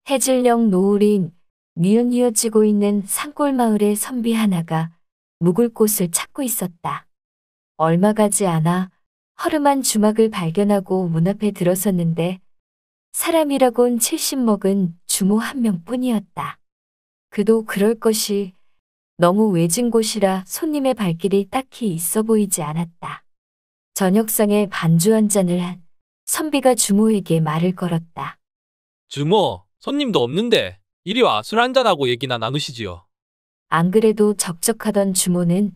해질녘 노을이 뉘엿뉘엿지고 있는 산골 마을의 선비 하나가 묵을 곳을 찾고 있었다. 얼마 가지 않아 허름한 주막을 발견하고 문 앞에 들어섰는데 사람이라곤 70 먹은 주모 한 명뿐이었다. 그도 그럴 것이 너무 외진 곳이라 손님의 발길이 딱히 있어 보이지 않았다. 저녁상에 반주 한 잔을 한 선비가 주모에게 말을 걸었다. 주모, 손님도 없는데 이리 와 술 한잔하고 얘기나 나누시지요. 안 그래도 적적하던 주모는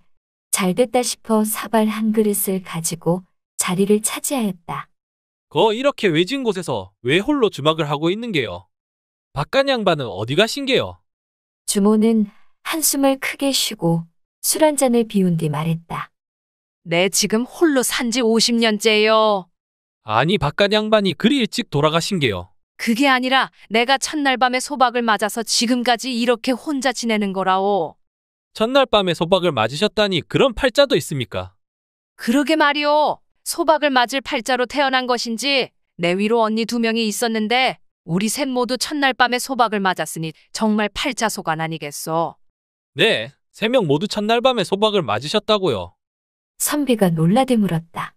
잘됐다 싶어 사발 한 그릇을 가지고 자리를 차지하였다. 이렇게 외진 곳에서 왜 홀로 주막을 하고 있는 게요? 바깥 양반은 어디 가신 게요? 주모는 한숨을 크게 쉬고 술 한 잔을 비운 뒤 말했다. 내 지금 홀로 산지 50년째요. 아니 바깥 양반이 그리 일찍 돌아가신 게요. 그게 아니라 내가 첫날 밤에 소박을 맞아서 지금까지 이렇게 혼자 지내는 거라오. 첫날 밤에 소박을 맞으셨다니 그런 팔자도 있습니까? 그러게 말이오. 소박을 맞을 팔자로 태어난 것인지 내 위로 언니 2명이 있었는데 우리 셋 모두 첫날 밤에 소박을 맞았으니 정말 팔자소간 아니겠소. 네, 3명 모두 첫날 밤에 소박을 맞으셨다고요. 선비가 놀라게 물었다.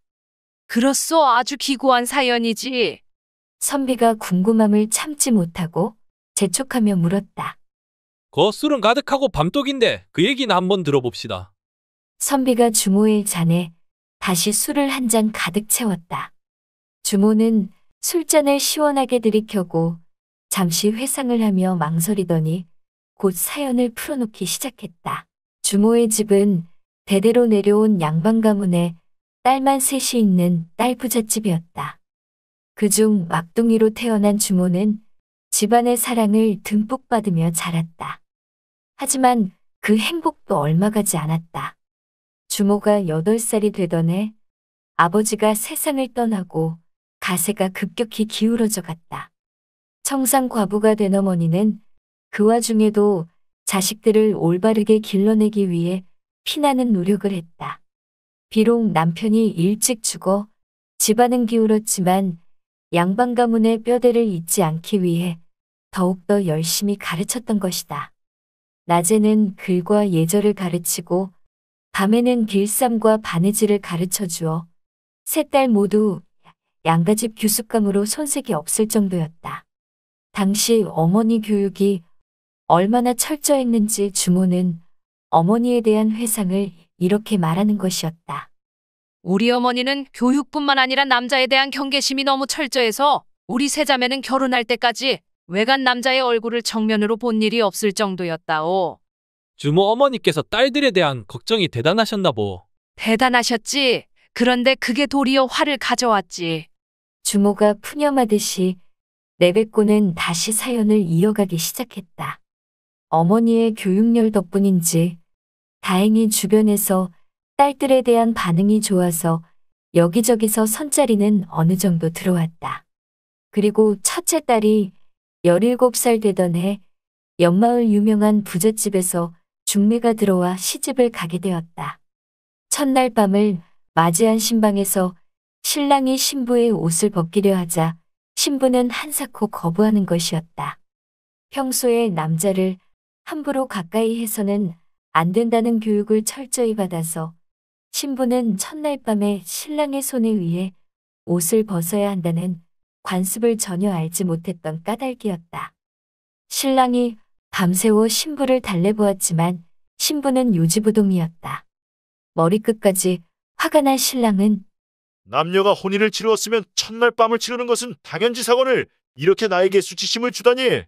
그렇소. 아주 기구한 사연이지. 선비가 궁금함을 참지 못하고 재촉하며 물었다. 술은 가득하고 밤독인데 그 얘기나 한번 들어봅시다. 선비가 주모의 잔에 다시 술을 한 잔 가득 채웠다. 주모는 술잔을 시원하게 들이켜고 잠시 회상을 하며 망설이더니 곧 사연을 풀어놓기 시작했다. 주모의 집은 대대로 내려온 양반 가문에 딸만 셋이 있는 딸부잣집이었다. 그중 막둥이로 태어난 주모는 집안의 사랑을 듬뿍 받으며 자랐다. 하지만 그 행복도 얼마 가지 않았다. 주모가 8살이 되던 해 아버지가 세상을 떠나고 가세가 급격히 기울어져 갔다. 청상 과부가 된 어머니는 그 와중에도 자식들을 올바르게 길러내기 위해 피나는 노력을 했다. 비록 남편이 일찍 죽어 집안은 기울었지만 양반 가문의 뼈대를 잇지 않기 위해 더욱더 열심히 가르쳤던 것이다. 낮에는 글과 예절을 가르치고 밤에는 길쌈과 바느질을 가르쳐 주어 세 딸 모두 양가집 규숙감으로 손색이 없을 정도였다. 당시 어머니 교육이 얼마나 철저했는지 주모는 어머니에 대한 회상을 이렇게 말하는 것이었다. 우리 어머니는 교육뿐만 아니라 남자에 대한 경계심이 너무 철저해서 우리 세 자매는 결혼할 때까지 외간 남자의 얼굴을 정면으로 본 일이 없을 정도였다오. 주모 어머니께서 딸들에 대한 걱정이 대단하셨나 보. 대단하셨지. 그런데 그게 도리어 화를 가져왔지. 주모가 푸념하듯이 내뱉고는 다시 사연을 이어가기 시작했다. 어머니의 교육열 덕분인지 다행히 주변에서 딸들에 대한 반응이 좋아서 여기저기서 선자리는 어느 정도 들어왔다. 그리고 첫째 딸이 17살 되던 해 옆마을 유명한 부잣집에서 중매가 들어와 시집을 가게 되었다. 첫날 밤을 맞이한 신방에서 신랑이 신부의 옷을 벗기려 하자 신부는 한사코 거부하는 것이었다. 평소에 남자를 함부로 가까이 해서는 안 된다는 교육을 철저히 받아서 신부는 첫날 밤에 신랑의 손에 의해 옷을 벗어야 한다는 관습을 전혀 알지 못했던 까닭이었다. 신랑이 밤새워 신부를 달래보았지만 신부는 요지부동이었다. 머리끝까지 화가 난 신랑은 남녀가 혼인을 치루었으면 첫날 밤을 치르는 것은 당연지사건을 이렇게 나에게 수치심을 주다니.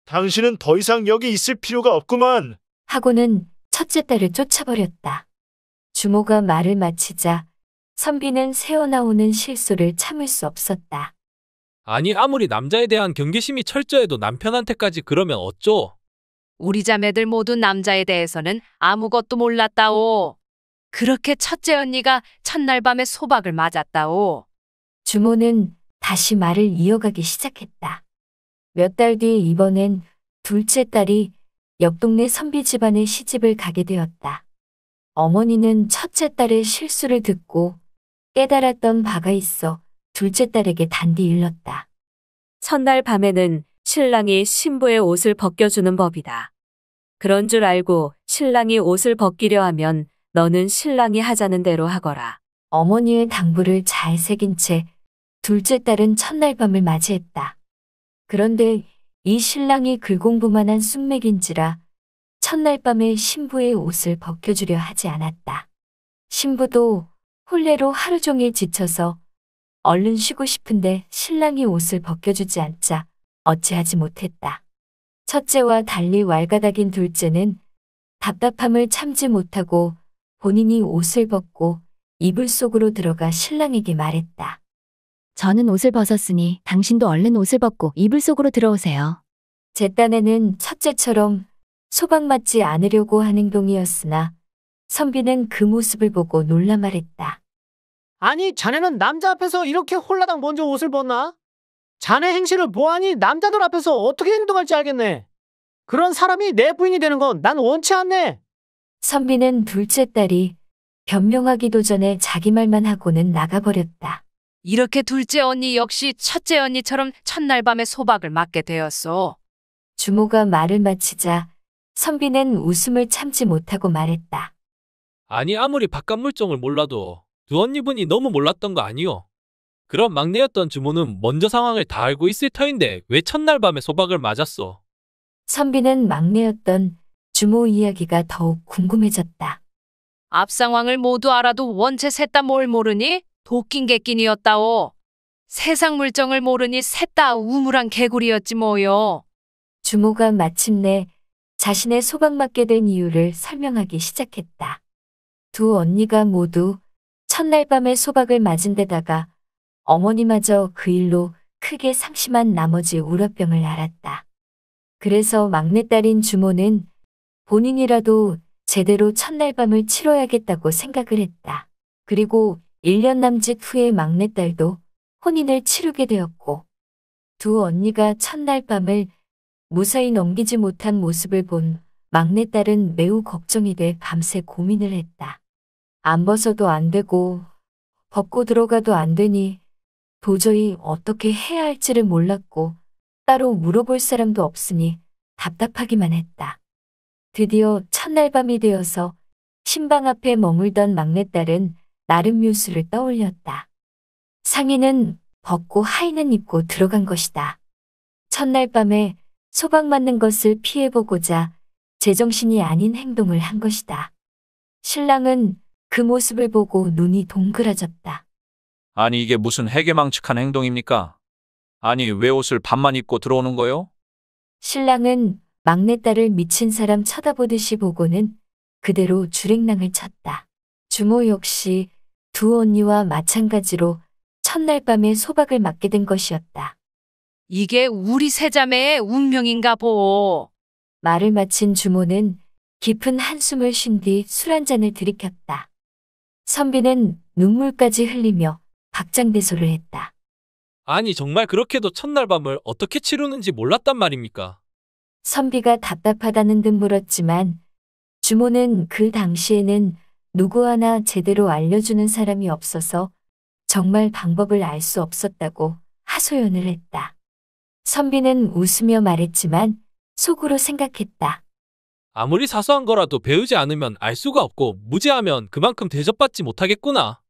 당신은 더 이상 여기 있을 필요가 없구만. 하고는 첫째 딸을 쫓아버렸다. 주모가 말을 마치자 선비는 새어나오는 실소를 참을 수 없었다. 아니 아무리 남자에 대한 경계심이 철저해도 남편한테까지 그러면 어쩌? 우리 자매들 모두 남자에 대해서는 아무것도 몰랐다오. 그렇게 첫째 언니가 첫날 밤에 소박을 맞았다오. 주모는 다시 말을 이어가기 시작했다. 몇 달 뒤 이번엔 둘째 딸이 옆 동네 선비 집안에 시집을 가게 되었다. 어머니는 첫째 딸의 실수를 듣고 깨달았던 바가 있어 둘째 딸에게 단디 일렀다. 첫날 밤에는 신랑이 신부의 옷을 벗겨주는 법이다. 그런 줄 알고 신랑이 옷을 벗기려 하면 너는 신랑이 하자는 대로 하거라. 어머니의 당부를 잘 새긴 채 둘째 딸은 첫날 밤을 맞이했다. 그런데 이 신랑이 글공부만한 쑥맥인지라 첫날 밤에 신부의 옷을 벗겨주려 하지 않았다. 신부도 혼례로 하루 종일 지쳐서 얼른 쉬고 싶은데 신랑이 옷을 벗겨주지 않자 어찌하지 못했다. 첫째와 달리 왈가닥인 둘째는 답답함을 참지 못하고 본인이 옷을 벗고 이불 속으로 들어가 신랑에게 말했다. 저는 옷을 벗었으니 당신도 얼른 옷을 벗고 이불 속으로 들어오세요. 제 딴에는 첫째처럼 소방 맞지 않으려고 한 행동이었으나 선비는 그 모습을 보고 놀라 말했다. 아니, 자네는 남자 앞에서 이렇게 홀라당 먼저 옷을 벗나? 자네 행실을 보아하니 남자들 앞에서 어떻게 행동할지 알겠네. 그런 사람이 내 부인이 되는 건 난 원치 않네. 선비는 둘째 딸이 변명하기도 전에 자기 말만 하고는 나가버렸다. 이렇게 둘째 언니 역시 첫째 언니처럼 첫날 밤에 소박을 맞게 되었소. 주모가 말을 마치자 선비는 웃음을 참지 못하고 말했다. 아니 아무리 바깥 물정을 몰라도 두 언니분이 너무 몰랐던 거 아니요? 그럼 막내였던 주모는 먼저 상황을 다 알고 있을 터인데 왜 첫날 밤에 소박을 맞았소? 선비는 막내였던 주모 이야기가 더욱 궁금해졌다. 앞 상황을 모두 알아도 원체 셋 다 뭘 모르니? 도낀 객긴이었다오. 세상 물정을 모르니 셋 다 우물한 개구리였지 뭐요. 주모가 마침내 자신의 소박 맞게 된 이유를 설명하기 시작했다. 두 언니가 모두 첫날 밤에 소박을 맞은 데다가 어머니마저 그 일로 크게 상심한 나머지 우라병을 앓았다. 그래서 막내딸인 주모는 본인이라도 제대로 첫날 밤을 치러야겠다고 생각을 했다. 그리고 1년 남짓 후에 막내딸도 혼인을 치르게 되었고 두 언니가 첫날 밤을 무사히 넘기지 못한 모습을 본 막내딸은 매우 걱정이 돼 밤새 고민을 했다. 안 벗어도 안 되고 벗고 들어가도 안 되니 도저히 어떻게 해야 할지를 몰랐고 따로 물어볼 사람도 없으니 답답하기만 했다. 드디어 첫날 밤이 되어서 신방 앞에 머물던 막내딸은 나름 묘수를 떠올렸다. 상의는 벗고 하의는 입고 들어간 것이다. 첫날 밤에 소박 맞는 것을 피해보고자 제정신이 아닌 행동을 한 것이다. 신랑은 그 모습을 보고 눈이 동그라졌다. 아니 이게 무슨 해괴망측한 행동입니까? 아니 왜 옷을 반만 입고 들어오는 거요? 신랑은 막내딸을 미친 사람 쳐다보듯이 보고는 그대로 주랭랑을 쳤다. 주모 역시 두 언니와 마찬가지로 첫날 밤에 소박을 맞게 된 것이었다. 이게 우리 세자매의 운명인가 보. 말을 마친 주모는 깊은 한숨을 쉰 뒤 술 한 잔을 들이켰다. 선비는 눈물까지 흘리며 박장대소를 했다. 아니 정말 그렇게도 첫날 밤을 어떻게 치르는지 몰랐단 말입니까? 선비가 답답하다는 듯 물었지만 주모는 그 당시에는 누구 하나 제대로 알려주는 사람이 없어서 정말 방법을 알 수 없었다고 하소연을 했다. 선비는 웃으며 말했지만 속으로 생각했다. 아무리 사소한 거라도 배우지 않으면 알 수가 없고 무지하면 그만큼 대접받지 못하겠구나.